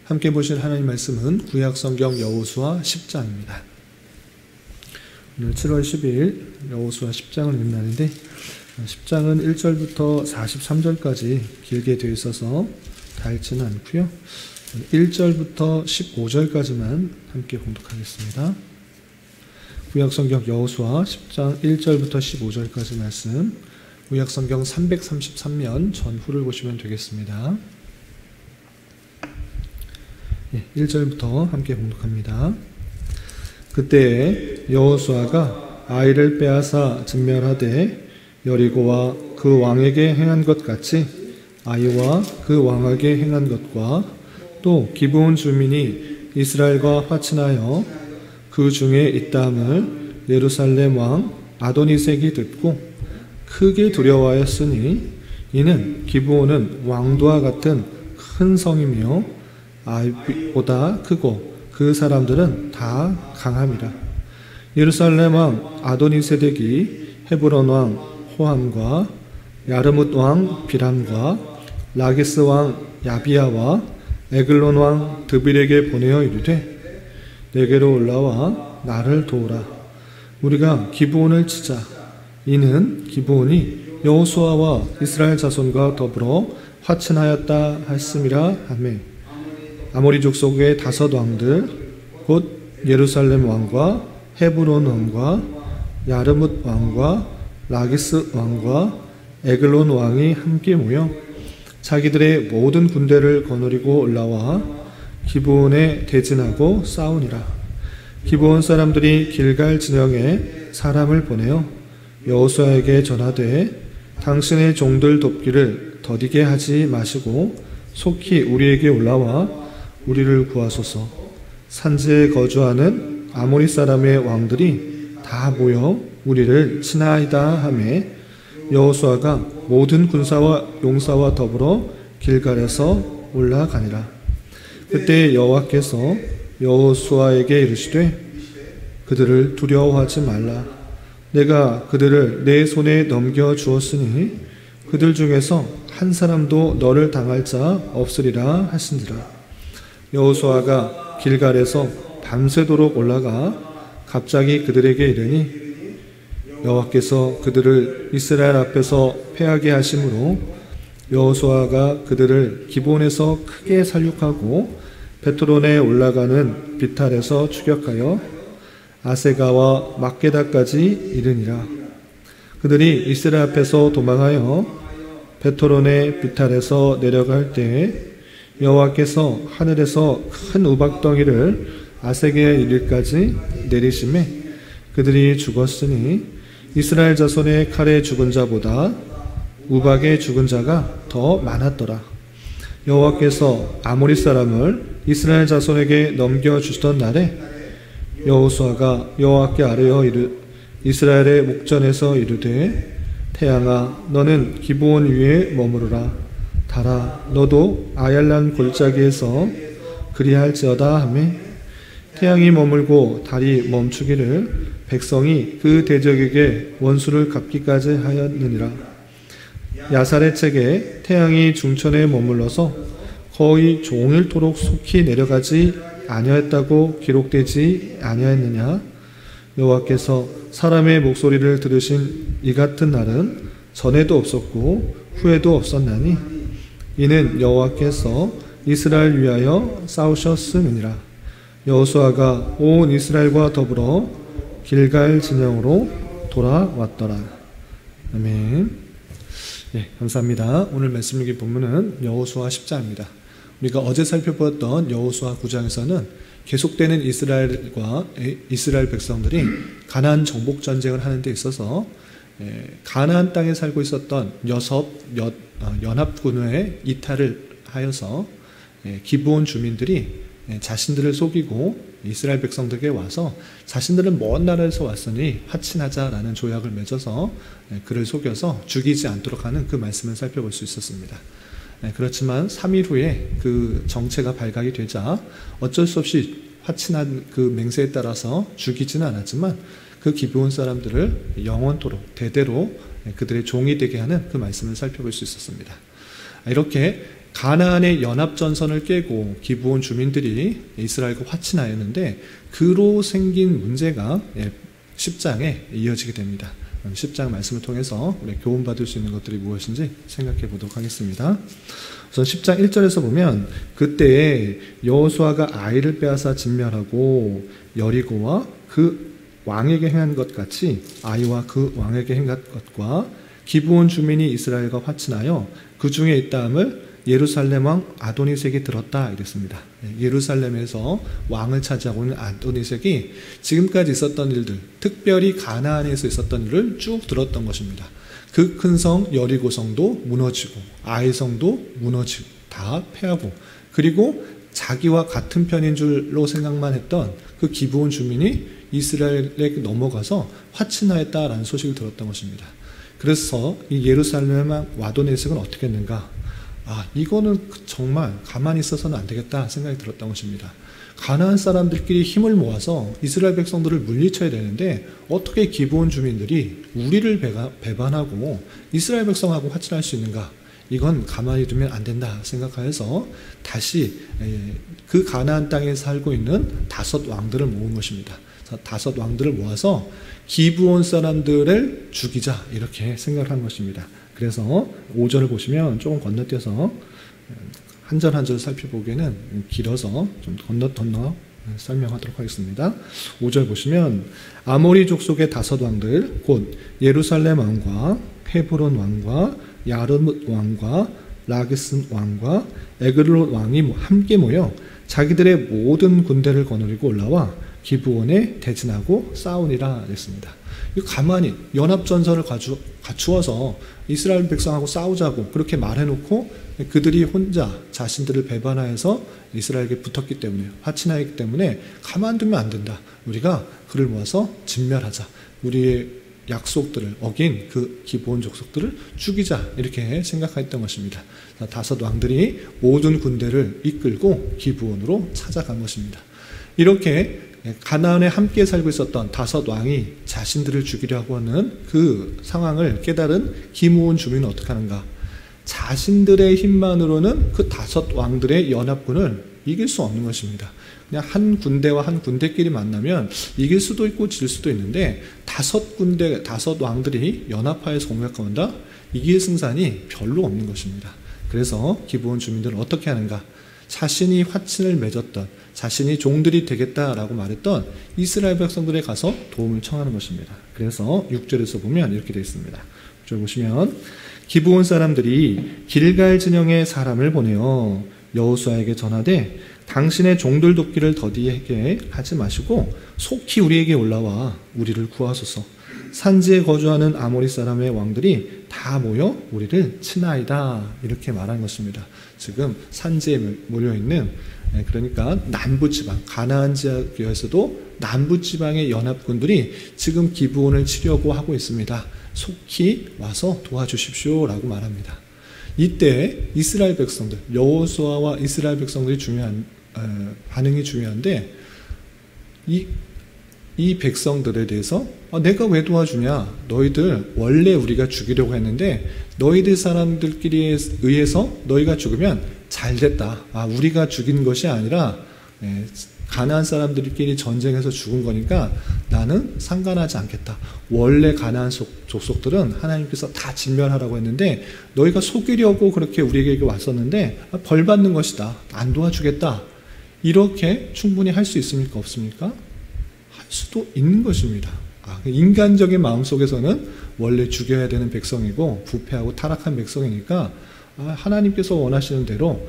함께 보실 하나님 말씀은 구약성경 여호수아 10장입니다. 오늘 7월 10일 여호수아 10장을 읽는 날인데 10장은 1절부터 43절까지 길게 되어 있어서 다 읽지는 않고요. 1절부터 15절까지만 함께 공독하겠습니다. 구약성경 여호수아 10장 1절부터 15절까지 말씀, 구약성경 333면 전후를 보시면 되겠습니다. 1절부터 함께 공독합니다. 그때에 여호수아가 아이를 빼앗아 진멸하되 여리고와 그 왕에게 행한 것 같이 아이와 그 왕에게 행한 것과 또 기브온 주민이 이스라엘과 화친하여 그 중에 있다함을 예루살렘 왕 아도니색이 듣고 크게 두려워하였으니 이는 기브온은 왕도와 같은 큰 성이며 아이보다 크고 그 사람들은 다 강함이라. 예루살렘 왕 아도니세덱이 헤브론 왕 호함과 야르뭇 왕 비람과 라기스 왕 야비야와 에글론 왕 드빌에게 보내어 이르되 내게로 올라와 나를 도우라. 우리가 기브온을 치자. 이는 기브온이 여호수아와 이스라엘 자손과 더불어 화친하였다 했음이라 하매 아모리 족속의 5 왕들 곧 예루살렘 왕과 헤브론 왕과 야르뭇 왕과 라기스 왕과 에글론 왕이 함께 모여 자기들의 모든 군대를 거느리고 올라와 기브온에 대진하고 싸우니라. 기브온 사람들이 길갈 진영에 사람을 보내어 여호수아에게 전하되 당신의 종들 돕기를 더디게 하지 마시고 속히 우리에게 올라와 우리를 구하소서. 산지에 거주하는 아모리 사람의 왕들이 다 모여 우리를 치나이다 하매 여호수아가 모든 군사와 용사와 더불어 길갈에서 올라가니라. 그때 여호와께서 여호수아에게 이르시되 그들을 두려워하지 말라. 내가 그들을 내 손에 넘겨 주었으니 그들 중에서 한 사람도 너를 당할 자 없으리라 하신지라. 여호수아가 길갈에서 밤새도록 올라가 갑자기 그들에게 이르니 여호와께서 그들을 이스라엘 앞에서 패하게 하심으로 여호수아가 그들을 기본에서 크게 살육하고 베트론에 올라가는 비탈에서 추격하여 아세가와 막게다까지 이르니라. 그들이 이스라엘 앞에서 도망하여 베토론의 비탈에서 내려갈 때에 여호와께서 하늘에서 큰 우박덩이를 아세게에 이르기까지 내리심에 그들이 죽었으니 이스라엘 자손의 칼에 죽은 자보다 우박에 죽은 자가 더 많았더라. 여호와께서 아모리 사람을 이스라엘 자손에게 넘겨주시던 날에 여호수아가 여호와께 아뢰어 이스라엘의 목전에서 이르되 태양아 너는 기브온 위에 머무르라. 달아 너도 아얄란 골짜기에서 그리할지어다 하매 태양이 머물고 달이 멈추기를 백성이 그 대적에게 원수를 갚기까지 하였느니라. 야살의 책에 태양이 중천에 머물러서 거의 종일토록 속히 내려가지 아니하였다고 기록되지 아니하였느냐. 여호와께서 사람의 목소리를 들으신 이 같은 날은 전에도 없었고 후에도 없었나니 이는 여호와께서 이스라엘 위하여 싸우셨음이니라. 여호수아가 온 이스라엘과 더불어 길갈 진영으로 돌아왔더라. 아멘. 감사합니다. 오늘 말씀 읽기 본문은 여호수아 10장입니다. 우리가 어제 살펴보았던 여호수아 9장에서는 계속되는 이스라엘 백성들이 가나안 정복 전쟁을 하는 데 있어서 가나안 땅에 살고 있었던 연합군의 이탈을 하여서 기브온 주민들이 자신들을 속이고 이스라엘 백성들에게 와서 자신들은 먼 나라에서 왔으니 화친하자라는 조약을 맺어서 그를 속여서 죽이지 않도록 하는 그 말씀을 살펴볼 수 있었습니다. 그렇지만 3일 후에 그 정체가 발각이 되자 어쩔 수 없이 화친한 그 맹세에 따라서 죽이지는 않았지만 그 기브온 사람들을 영원토록 대대로 그들의 종이 되게 하는 그 말씀을 살펴볼 수 있었습니다. 이렇게 가나안의 연합전선을 깨고 기브온 주민들이 이스라엘과 화친하였는데 그로 생긴 문제가 10장에 이어지게 됩니다. 10장 말씀을 통해서 우리 교훈받을 수 있는 것들이 무엇인지 생각해 보도록 하겠습니다. 우선 10장 1절에서 보면 그때에 여호수아가 아이를 빼앗아 진멸하고 여리고와 그 왕에게 행한 것 같이 아이와 그 왕에게 행한 것과 기브온 주민이 이스라엘과 화친하여 그 중에 있다함을 예루살렘 왕 아도니색이 들었다 이랬습니다. 예루살렘에서 왕을 차지하고 있는 아도니색이 지금까지 있었던 일들, 특별히 가나안에서 있었던 일을 쭉 들었던 것입니다. 그 큰 성 여리고 성도 무너지고 아이 성도 무너지고 다 패하고 그리고 자기와 같은 편인 줄로 생각만 했던 그 기브온 주민이 이스라엘에 넘어가서 화친하였다라는 소식을 들었던 것입니다. 그래서 이 예루살렘 왕 아도니색은 어떻게 했는가? 이거는 정말 가만히 있어서는 안 되겠다 생각이 들었던 것입니다. 가나안 사람들끼리 힘을 모아서 이스라엘 백성들을 물리쳐야 되는데 어떻게 기브온 주민들이 우리를 배반하고 이스라엘 백성하고 화친할 수 있는가? 이건 가만히 두면 안 된다 생각하여서 다시 그 가나안 땅에 살고 있는 5 왕들을 모은 것입니다. 5 왕들을 모아서 기브온 사람들을 죽이자 이렇게 생각을 한 것입니다. 그래서 5절을 보시면 조금 건너뛰어서 한 절 한 절 살펴보기에는 길어서 좀 건너 설명하도록 하겠습니다. 5절 보시면 아모리 족속의 5 왕들 곧 예루살렘 왕과 헤브론 왕과 야르뭇 왕과 라게스 왕과 에글론 왕이 함께 모여 자기들의 모든 군대를 거느리고 올라와 기브온에 대진하고 싸우니라 했습니다. 가만히 연합전선을 갖추어서 이스라엘 백성하고 싸우자고 그렇게 말해놓고 그들이 혼자 자신들을 배반하여서 이스라엘에게 붙었기 때문에 화친하였기 때문에 가만두면 안 된다. 우리가 그를 모아서 진멸하자. 우리의 약속들을 어긴 그 기브온 족속들을 죽이자 이렇게 생각했던 것입니다. 5 왕들이 모든 군대를 이끌고 기브온으로 찾아간 것입니다. 이렇게 가나안에 함께 살고 있었던 5 왕이 자신들을 죽이려고 하는 그 상황을 깨달은 기브온 주민은 어떻게 하는가? 자신들의 힘만으로는 그 5 왕들의 연합군을 이길 수 없는 것입니다. 그냥 한 군대와 한 군대끼리 만나면 이길 수도 있고 질 수도 있는데 5 왕들이 연합하여서 공격한다? 이길 승산이 별로 없는 것입니다. 그래서 기브온 주민들은 어떻게 하는가? 자신이 화친을 맺었던 자신이 종들이 되겠다라고 말했던 이스라엘 백성들에 가서 도움을 청하는 것입니다. 그래서 6절에서 보면 이렇게 되어 있습니다. 6절 보시면 기브온 사람들이 길갈 진영에 사람을 보내어 여호수아에게 전하되 당신의 종들 돕기를 더디게 하지 마시고 속히 우리에게 올라와 우리를 구하소서. 산지에 거주하는 아모리 사람의 왕들이 다 모여 우리를 치나이다 이렇게 말한 것입니다. 지금 산지에 몰려있는 그러니까 남부지방 가나안 지역에서도 남부지방의 연합군들이 지금 기브온을 치려고 하고 있습니다. 속히 와서 도와주십시오 라고 말합니다. 이때 이스라엘 백성들 여호수아와 이스라엘 백성들이 반응이 중요한데 이 백성들에 대해서 내가 왜 도와주냐? 너희들 원래 우리가 죽이려고 했는데 너희들 사람들끼리 의해서 너희가 죽으면 잘됐다. 우리가 죽인 것이 아니라 가나안 사람들끼리 전쟁해서 죽은 거니까 나는 상관하지 않겠다. 원래 가나안 족속들은 하나님께서 다 진멸하라고 했는데 너희가 속이려고 그렇게 우리에게 왔었는데 벌 받는 것이다. 안 도와주겠다. 이렇게 충분히 할 수 있습니까? 없습니까? 할 수도 있는 것입니다. 인간적인 마음속에서는 원래 죽여야 되는 백성이고 부패하고 타락한 백성이니까 하나님께서 원하시는 대로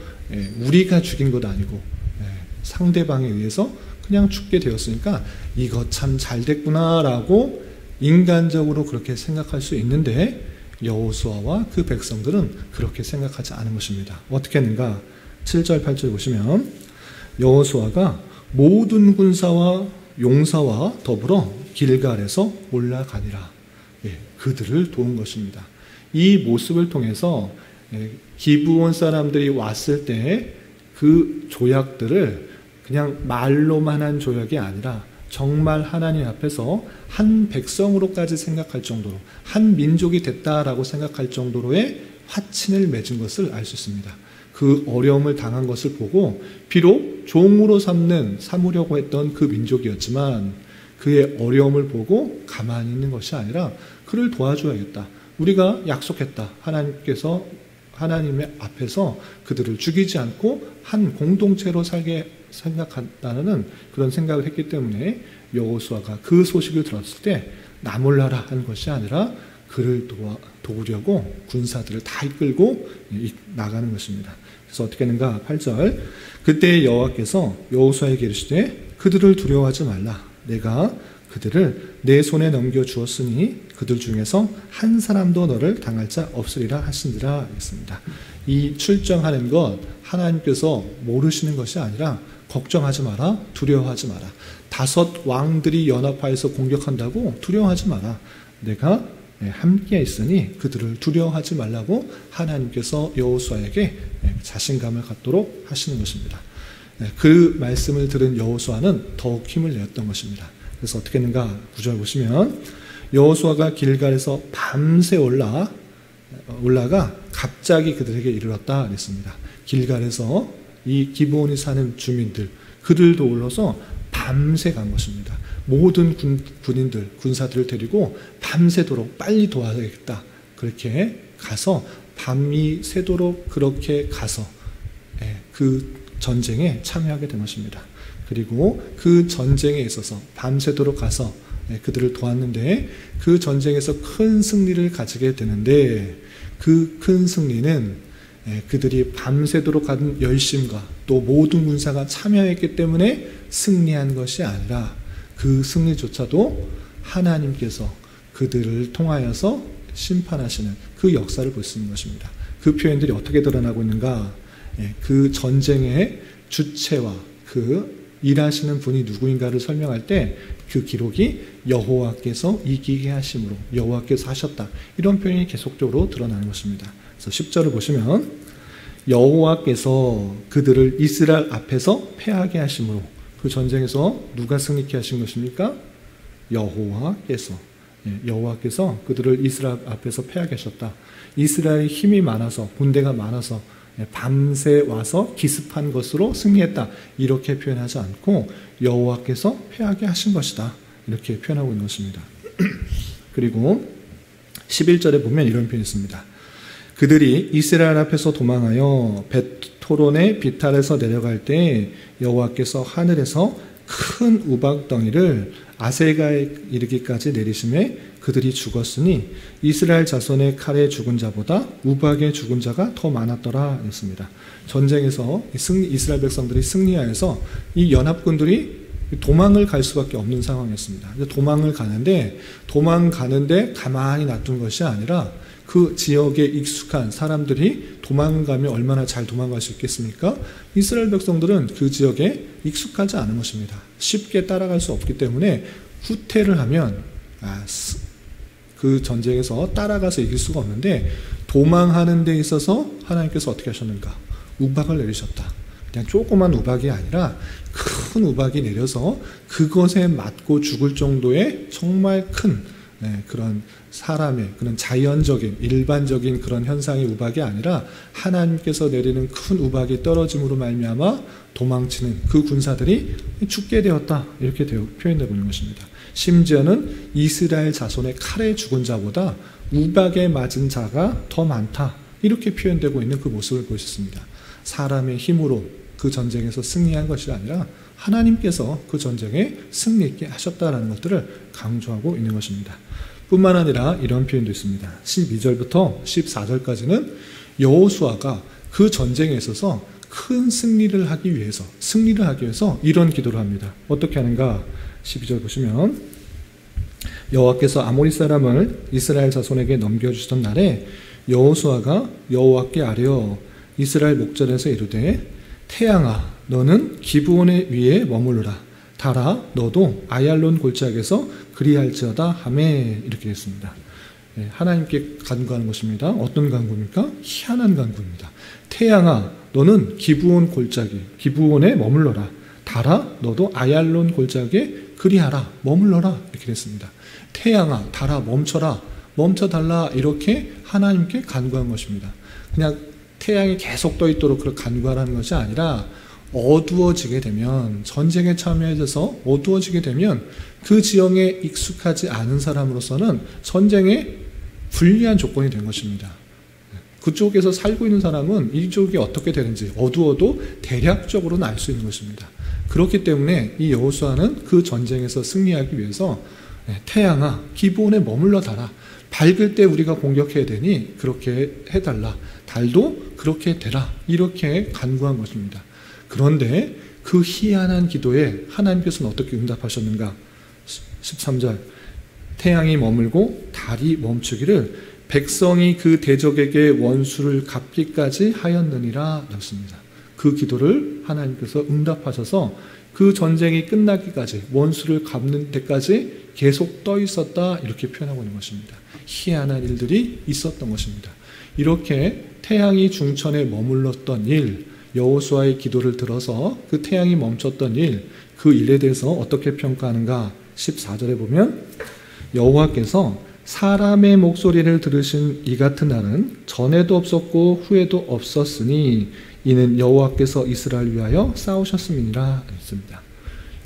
우리가 죽인 것 아니고 상대방에 의해서 그냥 죽게 되었으니까 이거 참 잘됐구나 라고 인간적으로 그렇게 생각할 수 있는데 여호수아와 그 백성들은 그렇게 생각하지 않은 것입니다. 어떻게 했는가? 7절 8절 보시면 여호수아가 모든 군사와 용사와 더불어 길갈에서 올라가니라. 그들을 도운 것입니다. 이 모습을 통해서 기브온 사람들이 왔을 때 그 조약들을 그냥 말로만 한 조약이 아니라 정말 하나님 앞에서 한 백성으로까지 생각할 정도로 한 민족이 됐다라고 생각할 정도로의 화친을 맺은 것을 알 수 있습니다. 그 그 어려움을 당한 것을 보고 비록 종으로 삼으려고 했던 그 민족이었지만 그의 어려움을 보고 가만히 있는 것이 아니라 그를 도와줘야겠다. 우리가 약속했다. 하나님께서 하나님의 앞에서 그들을 죽이지 않고 한 공동체로 살게 생각한다는 그런 생각을 했기 때문에 여호수아가 그 소식을 들었을 때 나 몰라라 한 것이 아니라 그를 도우려고 군사들을 다 이끌고 나가는 것입니다. 그래서 어떻게 하는가? 8절 그때 여호와께서 여호수아에게 이르시되 그들을 두려워하지 말라. 내가 그들을 내 손에 넘겨주었으니 그들 중에서 한 사람도 너를 당할 자 없으리라 하시니라 했습니다. 이 출정하는 것 하나님께서 모르시는 것이 아니라 걱정하지 마라, 두려워하지 마라. 5 왕들이 연합하여서 공격한다고 두려워하지 마라. 내가 함께 있으니 그들을 두려워하지 말라고 하나님께서 여호수아에게 자신감을 갖도록 하시는 것입니다. 그 말씀을 들은 여호수아는 더욱 힘을 내었던 것입니다. 그래서 어떻게 했는가? 9절 보시면 여호수아가 길갈에서 밤새 올라가 갑자기 그들에게 이르렀다 그랬습니다. 길갈에서 이 기브온이 사는 주민들 그들도 올라서 밤새 간 것입니다. 모든 군사들을 데리고 밤새도록 빨리 도와야겠다. 그렇게 가서 밤이 새도록 그렇게 가서 그 전쟁에 참여하게 된 것입니다. 그리고 그 전쟁에 있어서 밤새도록 가서 그들을 도왔는데 그 전쟁에서 큰 승리를 가지게 되는데 그 큰 승리는 그들이 밤새도록 간 열심과 또 모든 군사가 참여했기 때문에 승리한 것이 아니라 그 승리조차도 하나님께서 그들을 통하여서 심판하시는 그 역사를 볼 수 있는 것입니다. 그 표현들이 어떻게 드러나고 있는가? 그 전쟁의 주체와 그 일하시는 분이 누구인가를 설명할 때 그 기록이 여호와께서 이기게 하심으로 여호와께서 하셨다. 이런 표현이 계속적으로 드러나는 것입니다. 그래서 10절을 보시면 여호와께서 그들을 이스라엘 앞에서 패하게 하심으로 그 전쟁에서 누가 승리케 하신 것입니까? 여호와께서 그들을 이스라엘 앞에서 패하게 하셨다. 이스라엘이 힘이 많아서 군대가 많아서 밤새 와서 기습한 것으로 승리했다. 이렇게 표현하지 않고 여호와께서 패하게 하신 것이다. 이렇게 표현하고 있는 것입니다. 그리고 11절에 보면 이런 표현이 있습니다. 그들이 이스라엘 앞에서 도망하여 벳토론의 비탈에서 내려갈 때 여호와께서 하늘에서 큰 우박덩이를 아세가에 이르기까지 내리심에 그들이 죽었으니 이스라엘 자손의 칼에 죽은 자보다 우박에 죽은 자가 더 많았더라 했습니다. 전쟁에서 이스라엘 백성들이 승리하여서 이 연합군들이 도망을 갈 수밖에 없는 상황이었습니다. 도망가는데 가만히 놔둔 것이 아니라 그 지역에 익숙한 사람들이 도망가면 얼마나 잘 도망갈 수 있겠습니까? 이스라엘 백성들은 그 지역에 익숙하지 않은 것입니다. 쉽게 따라갈 수 없기 때문에 후퇴를 하면 그 전쟁에서 따라가서 이길 수가 없는데 도망하는 데 있어서 하나님께서 어떻게 하셨는가? 우박을 내리셨다. 그냥 조그만 우박이 아니라 큰 우박이 내려서 그것에 맞고 죽을 정도의 정말 큰 그런 사람의 그런 자연적인 일반적인 그런 현상의 우박이 아니라 하나님께서 내리는 큰 우박이 떨어짐으로 말미암아 도망치는 그 군사들이 죽게 되었다. 이렇게 표현되고 있는 것입니다. 심지어는 이스라엘 자손의 칼에 죽은 자보다 우박에 맞은 자가 더 많다. 이렇게 표현되고 있는 그 모습을 보셨습니다. 사람의 힘으로 그 전쟁에서 승리한 것이 아니라 하나님께서 그 전쟁에 승리 있게 하셨다는 것들을 강조하고 있는 것입니다. 뿐만 아니라 이런 표현도 있습니다. 12절부터 14절까지는 여호수아가 그 전쟁에 있어서 큰 승리를 하기 위해서 이런 기도를 합니다. 어떻게 하는가? 12절 보시면 여호와께서 아모리 사람을 이스라엘 자손에게 넘겨주시던 날에 여호수아가 여호와께 아뢰어 이스라엘 목전에서 이르되 태양아 너는 기브온의 위에 머무르라. 달아 너도 아얄론 골짜기에서 그리할지어다 하매 이렇게 했습니다. 하나님께 간구하는 것입니다. 어떤 간구입니까? 희한한 간구입니다. 태양아 너는 기브온 골짜기 기브온에 머물러라. 달아 너도 아얄론 골짜기에 그리하라 머물러라 이렇게 했습니다. 태양아 달아 멈춰라 멈춰달라 이렇게 하나님께 간구한 것입니다. 그냥 태양이 계속 떠 있도록 그렇게 간구하라는 것이 아니라 어두워지게 되면, 전쟁에 참여해서 어두워지게 되면 그 지형에 익숙하지 않은 사람으로서는 전쟁에 불리한 조건이 된 것입니다. 그쪽에서 살고 있는 사람은 이쪽이 어떻게 되는지 어두워도 대략적으로는 알 수 있는 것입니다. 그렇기 때문에 이 여호수아는 그 전쟁에서 승리하기 위해서 태양아 기브온에 머물러 달아, 밝을 때 우리가 공격해야 되니 그렇게 해달라, 달도 그렇게 되라, 이렇게 간구한 것입니다. 그런데 그 희한한 기도에 하나님께서는 어떻게 응답하셨는가? 13절, 태양이 머물고 달이 멈추기를 백성이 그 대적에게 원수를 갚기까지 하였느니라 였습니다. 그 기도를 하나님께서 응답하셔서 그 전쟁이 끝나기까지, 원수를 갚는 데까지 계속 떠 있었다, 이렇게 표현하고 있는 것입니다. 희한한 일들이 있었던 것입니다. 이렇게 태양이 중천에 머물렀던 일, 여호수아의 기도를 들어서 그 태양이 멈췄던 일, 그 일에 대해서 어떻게 평가하는가? 14절에 보면 여호와께서 사람의 목소리를 들으신 이 같은 날은 전에도 없었고 후에도 없었으니 이는 여호와께서 이스라엘을 위하여 싸우셨음이니라 했습니다.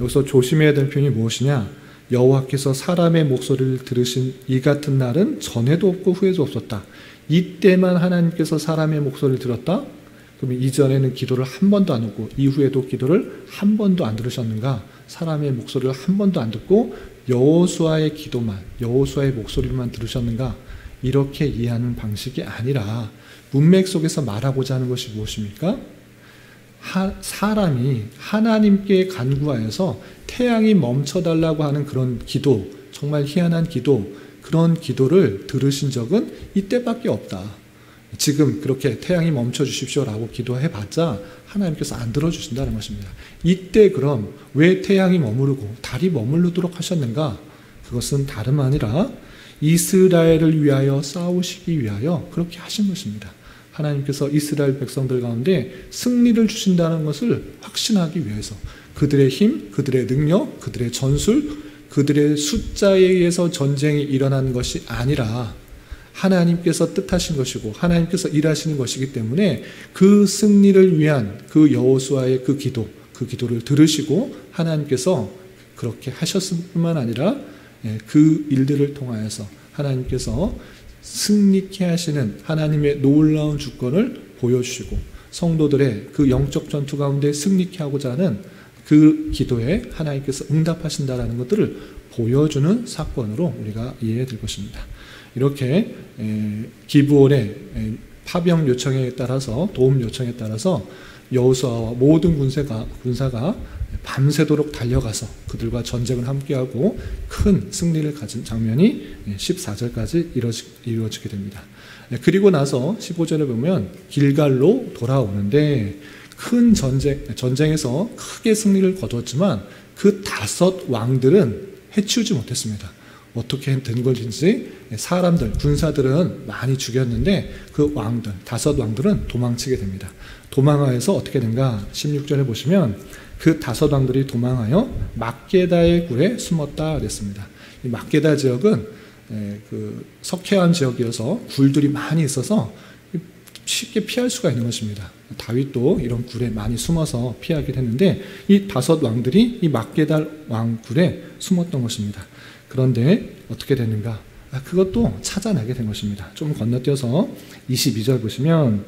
여기서 조심해야 될 표현이 무엇이냐? 여호와께서 사람의 목소리를 들으신 이 같은 날은 전에도 없고 후에도 없었다. 이때만 하나님께서 사람의 목소리를 들었다? 그럼 이전에는 기도를 한 번도 안 듣고 이후에도 기도를 한 번도 안 들으셨는가? 사람의 목소리를 한 번도 안 듣고 여호수아의 기도만, 여호수아의 목소리만 들으셨는가? 이렇게 이해하는 방식이 아니라 문맥 속에서 말하고자 하는 것이 무엇입니까? 사람이 하나님께 간구하여서 태양이 멈춰달라고 하는 그런 기도, 정말 희한한 기도, 그런 기도를 들으신 적은 이때밖에 없다. 지금 그렇게 태양이 멈춰주십시오라고 기도해봤자 하나님께서 안 들어주신다는 것입니다. 이때 그럼 왜 태양이 머무르고 달이 머무르도록 하셨는가? 그것은 다름 아니라 이스라엘을 위하여 싸우시기 위하여 그렇게 하신 것입니다. 하나님께서 이스라엘 백성들 가운데 승리를 주신다는 것을 확신하기 위해서, 그들의 힘, 그들의 능력, 그들의 전술, 그들의 숫자에 의해서 전쟁이 일어나는 것이 아니라 하나님께서 뜻하신 것이고 하나님께서 일하시는 것이기 때문에 그 승리를 위한 그 여호수아의 그 기도를 들으시고 하나님께서 그렇게 하셨을 뿐만 아니라 그 일들을 통하여서 하나님께서 승리케 하시는 하나님의 놀라운 주권을 보여주시고 성도들의 그 영적 전투 가운데 승리케 하고자 하는 그 기도에 하나님께서 응답하신다라는 것들을 보여주는 사건으로 우리가 이해해야 될 것입니다. 이렇게 기브온의 파병 요청에 따라서, 도움 요청에 따라서 여호수아와 모든 군사가 밤새도록 달려가서 그들과 전쟁을 함께하고 큰 승리를 가진 장면이 14절까지 이루어지게 됩니다. 그리고 나서 15절에 보면 길갈로 돌아오는데 큰 전쟁에서 크게 승리를 거두었지만 그 5 왕들은 해치우지 못했습니다. 어떻게 된 것인지 사람들, 군사들은 많이 죽였는데 그 왕들, 5 왕들은 도망치게 됩니다. 도망하여서 어떻게 된가? 16절에 보시면 그 5 왕들이 도망하여 막게다의 굴에 숨었다 그랬습니다. 이 막게다 지역은 그 석회암 지역이어서 굴들이 많이 있어서 쉽게 피할 수가 있는 것입니다. 다윗도 이런 굴에 많이 숨어서 피하긴 했는데 이 5 왕들이 이 막게다 왕 굴에 숨었던 것입니다. 그런데 어떻게 됐는가? 그것도 찾아내게 된 것입니다. 좀 건너뛰어서 22절 보시면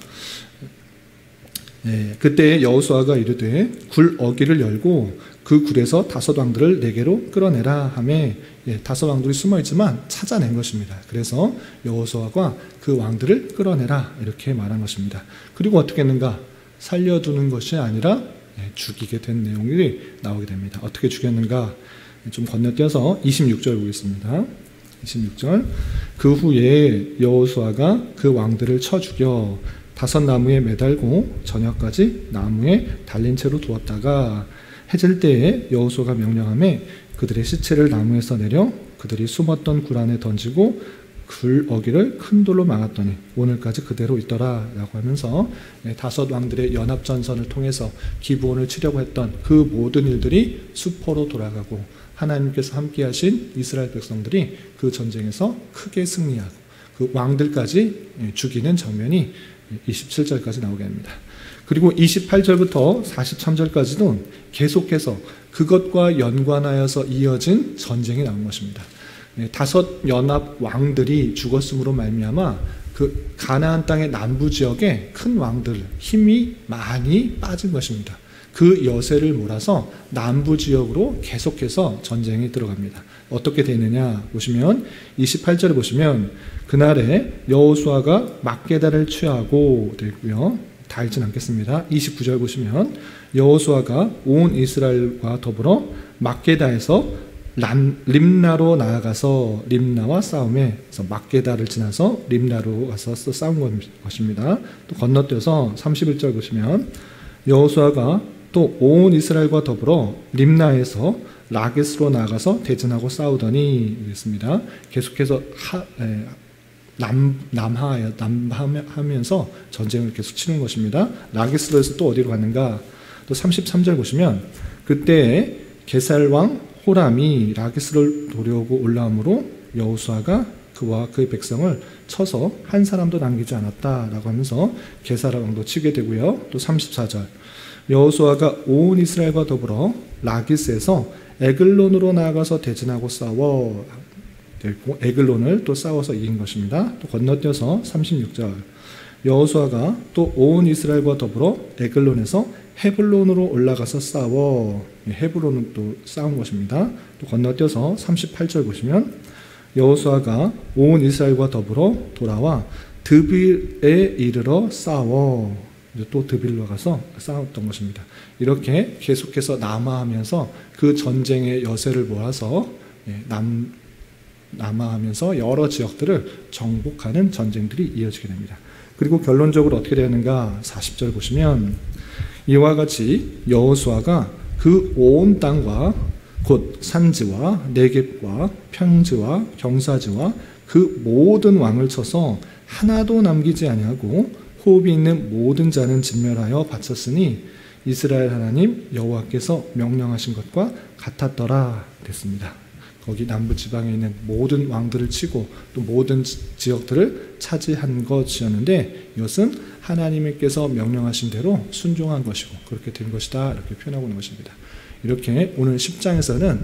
그때 여호수아가 이르되 굴 어귀를 열고 그 굴에서 5 왕들을 내게로 끌어내라 하매 5 왕들이 숨어있지만 찾아낸 것입니다. 그래서 여호수아가 그 왕들을 끌어내라 이렇게 말한 것입니다. 그리고 어떻게 했는가? 살려두는 것이 아니라 죽이게 된 내용이 나오게 됩니다. 어떻게 죽였는가? 좀 건너뛰어서 26절 보겠습니다. 26절 그 후에 여호수아가 그 왕들을 쳐 죽여 5 나무에 매달고 저녁까지 나무에 달린 채로 두었다가 해질 때에 여호수아가 명령하매 그들의 시체를 나무에서 내려 그들이 숨었던 굴 안에 던지고 굴 어귀를 큰 돌로 막았더니 오늘까지 그대로 있더라 라고 하면서 5 왕들의 연합전선을 통해서 기브온을 치려고 했던 그 모든 일들이 수포로 돌아가고 하나님께서 함께 하신 이스라엘 백성들이 그 전쟁에서 크게 승리하고 그 왕들까지 죽이는 장면이 27절까지 나오게 됩니다. 그리고 28절부터 43절까지는 계속해서 그것과 연관하여서 이어진 전쟁이 나온 것입니다. 다섯 연합 왕들이 죽었음으로 말미암아 그 가나안 땅의 남부 지역에 큰 왕들 힘이 많이 빠진 것입니다. 그 여세를 몰아서 남부 지역으로 계속해서 전쟁이 들어갑니다. 어떻게 되느냐 보시면 28절에 보시면 그날에 여호수아가 막게다를 취하고 되어 있고요. 다 읽진 않겠습니다. 29절 보시면 여호수아가 온 이스라엘과 더불어 막게다에서 림나로 나아가서 림나와 싸움에, 그래서 막게다를 지나서 림나로 가서 싸운 것입니다. 또 건너뛰어서 31절 보시면 여호수아가 또 온 이스라엘과 더불어 림나에서 라게스로 나아가서 대전하고 싸우더니 이랬습니다. 계속해서 남하하면서 전쟁을 계속 치는 것입니다. 라게스로에서 또 어디로 갔는가? 또 33절 보시면 그때 게살왕 호람이 라게스를 도려오고 올라오므로 여호수아가 그와 그의 백성을 쳐서 한 사람도 남기지 않았다라고 하면서 게살 왕도 치게 되고요. 또 34절 여호수아가 온 이스라엘과 더불어 라기스에서 에글론으로 나아가서 대진하고 싸워 에글론을 또 싸워서 이긴 것입니다. 또 건너뛰어서 36절 여호수아가 또 온 이스라엘과 더불어 에글론에서 헤블론으로 올라가서 싸워 헤블론은 또 싸운 것입니다. 또 건너뛰어서 38절 보시면 여호수아가 온 이스라엘과 더불어 돌아와 드빌에 이르러 싸워 또 드빌로 가서 싸웠던 것입니다. 이렇게 계속해서 남하하면서 그 전쟁의 여세를 모아서 남하하면서 여러 지역들을 정복하는 전쟁들이 이어지게 됩니다. 그리고 결론적으로 어떻게 되는가 40절 보시면 이와 같이 여호수아가 그 온 땅과 곧 산지와 네겝과 평지와 경사지와 그 모든 왕을 쳐서 하나도 남기지 아니하고 호흡이 있는 모든 자는 진멸하여 바쳤으니 이스라엘 하나님 여호와께서 명령하신 것과 같았더라 됐습니다. 거기 남부 지방에 있는 모든 왕들을 치고 또 모든 지역들을 차지한 것이었는데 이것은 하나님께서 명령하신 대로 순종한 것이고 그렇게 된 것이다 이렇게 표현하고 있는 것입니다. 이렇게 오늘 10장에서는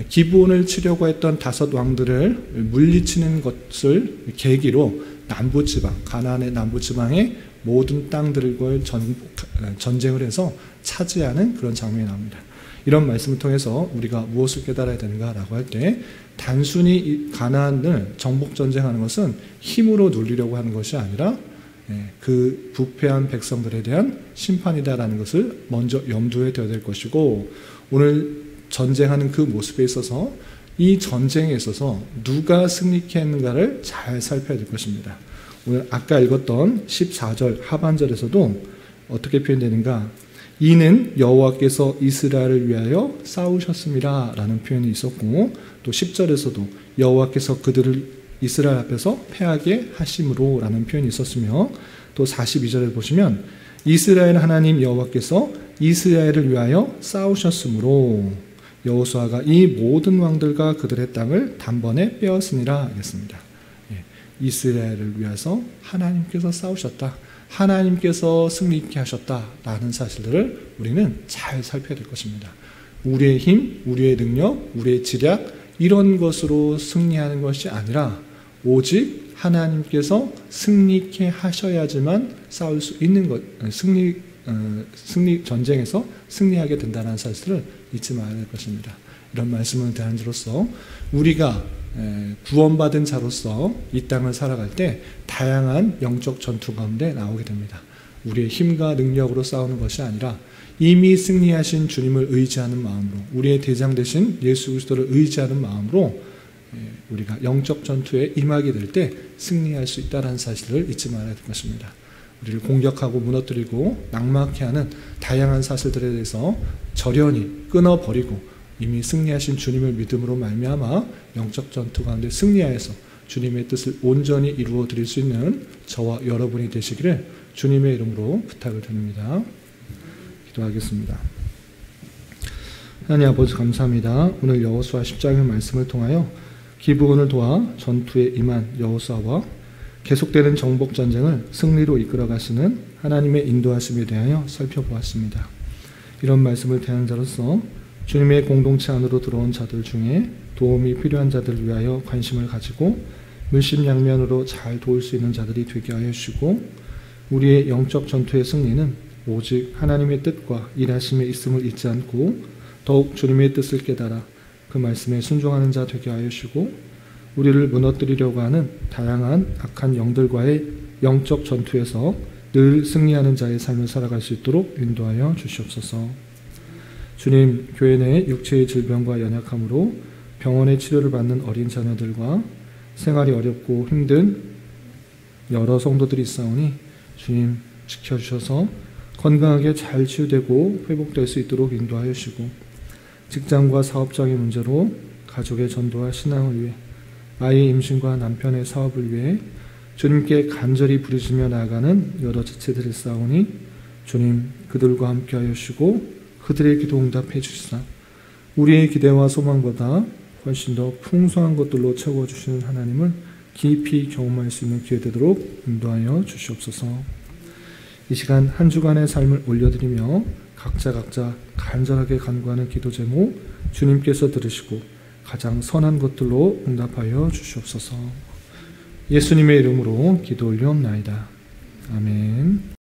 기브온을 치려고 했던 다섯 왕들을 물리치는 것을 계기로 남부지방, 가나안의 남부지방의 모든 땅들과 전쟁을 해서 차지하는 그런 장면이 나옵니다. 이런 말씀을 통해서 우리가 무엇을 깨달아야 되는가라고 할 때 단순히 가나안을 정복전쟁하는 것은 힘으로 누리려고 하는 것이 아니라 그 부패한 백성들에 대한 심판이다라는 것을 먼저 염두에 둬야 될 것이고 오늘 전쟁하는 그 모습에 있어서 이 전쟁에 있어서 누가 승리케 했는가를 잘 살펴야 될 것입니다. 오늘 아까 읽었던 14절 하반절에서도 어떻게 표현되는가? 이는 여호와께서 이스라엘을 위하여 싸우셨습니다 라는 표현이 있었고 또 10절에서도 여호와께서 그들을 이스라엘 앞에서 패하게 하심으로 라는 표현이 있었으며 또 42절에 보시면 이스라엘 하나님 여호와께서 이스라엘을 위하여 싸우셨으므로 여호수아가 이 모든 왕들과 그들의 땅을 단번에 빼었으니라 하겠습니다. 이스라엘을 위해서 하나님께서 싸우셨다. 하나님께서 승리케 하셨다라는 사실들을 우리는 잘 살펴야 될 것입니다. 우리의 힘, 우리의 능력, 우리의 지략 이런 것으로 승리하는 것이 아니라 오직 하나님께서 승리케 하셔야지만 싸울 수 있는 것, 승리 전쟁에서 승리하게 된다는 사실을 잊지 말아야 될 것입니다. 이런 말씀을 대한으로서 우리가 구원받은 자로서 이 땅을 살아갈 때 다양한 영적 전투 가운데 나오게 됩니다. 우리의 힘과 능력으로 싸우는 것이 아니라 이미 승리하신 주님을 의지하는 마음으로 우리의 대장 되신 예수 그리스도를 의지하는 마음으로 우리가 영적 전투에 임하게 될 때 승리할 수 있다는 사실을 잊지 말아야 될 것입니다. 우리를 공격하고 무너뜨리고 낙마케 하는 다양한 사실들에 대해서 절연히 끊어버리고 이미 승리하신 주님을 믿음으로 말미암아 영적 전투 가운데 승리하여서 주님의 뜻을 온전히 이루어 드릴 수 있는 저와 여러분이 되시기를 주님의 이름으로 부탁을 드립니다. 기도하겠습니다. 하나님 아버지 감사합니다. 오늘 여호수아 10장의 말씀을 통하여 기브온을 도와 전투에 임한 여호수아와 계속되는 정복 전쟁을 승리로 이끌어 가시는 하나님의 인도하심에 대하여 살펴보았습니다. 이런 말씀을 대한 자로서 주님의 공동체 안으로 들어온 자들 중에 도움이 필요한 자들을 위하여 관심을 가지고 물심양면으로 잘 도울 수 있는 자들이 되게 하여 주시고, 우리의 영적 전투의 승리는 오직 하나님의 뜻과 일하심에 있음을 잊지 않고 더욱 주님의 뜻을 깨달아 그 말씀에 순종하는 자 되게 하여 주시고, 우리를 무너뜨리려고 하는 다양한 악한 영들과의 영적 전투에서 늘 승리하는 자의 삶을 살아갈 수 있도록 인도하여 주시옵소서. 주님, 교회 내 육체의 질병과 연약함으로 병원의 치료를 받는 어린 자녀들과 생활이 어렵고 힘든 여러 성도들이 있사오니 주님 지켜주셔서 건강하게 잘 치유되고 회복될 수 있도록 인도하여 주시고, 직장과 사업장의 문제로 가족의 전도와 신앙을 위해 아이의 임신과 남편의 사업을 위해 주님께 간절히 부르시며 나아가는 여러 지체들이 있사오니 주님 그들과 함께하여 주시고 그들의 기도 응답해 주시사 우리의 기대와 소망보다 훨씬 더 풍성한 것들로 채워주시는 하나님을 깊이 경험할 수 있는 기회 되도록 인도하여 주시옵소서. 이 시간 한 주간의 삶을 올려드리며 각자 간절하게 간구하는 기도 제목 주님께서 들으시고 가장 선한 것들로 응답하여 주시옵소서. 예수님의 이름으로 기도 올려옵나이다. 아멘.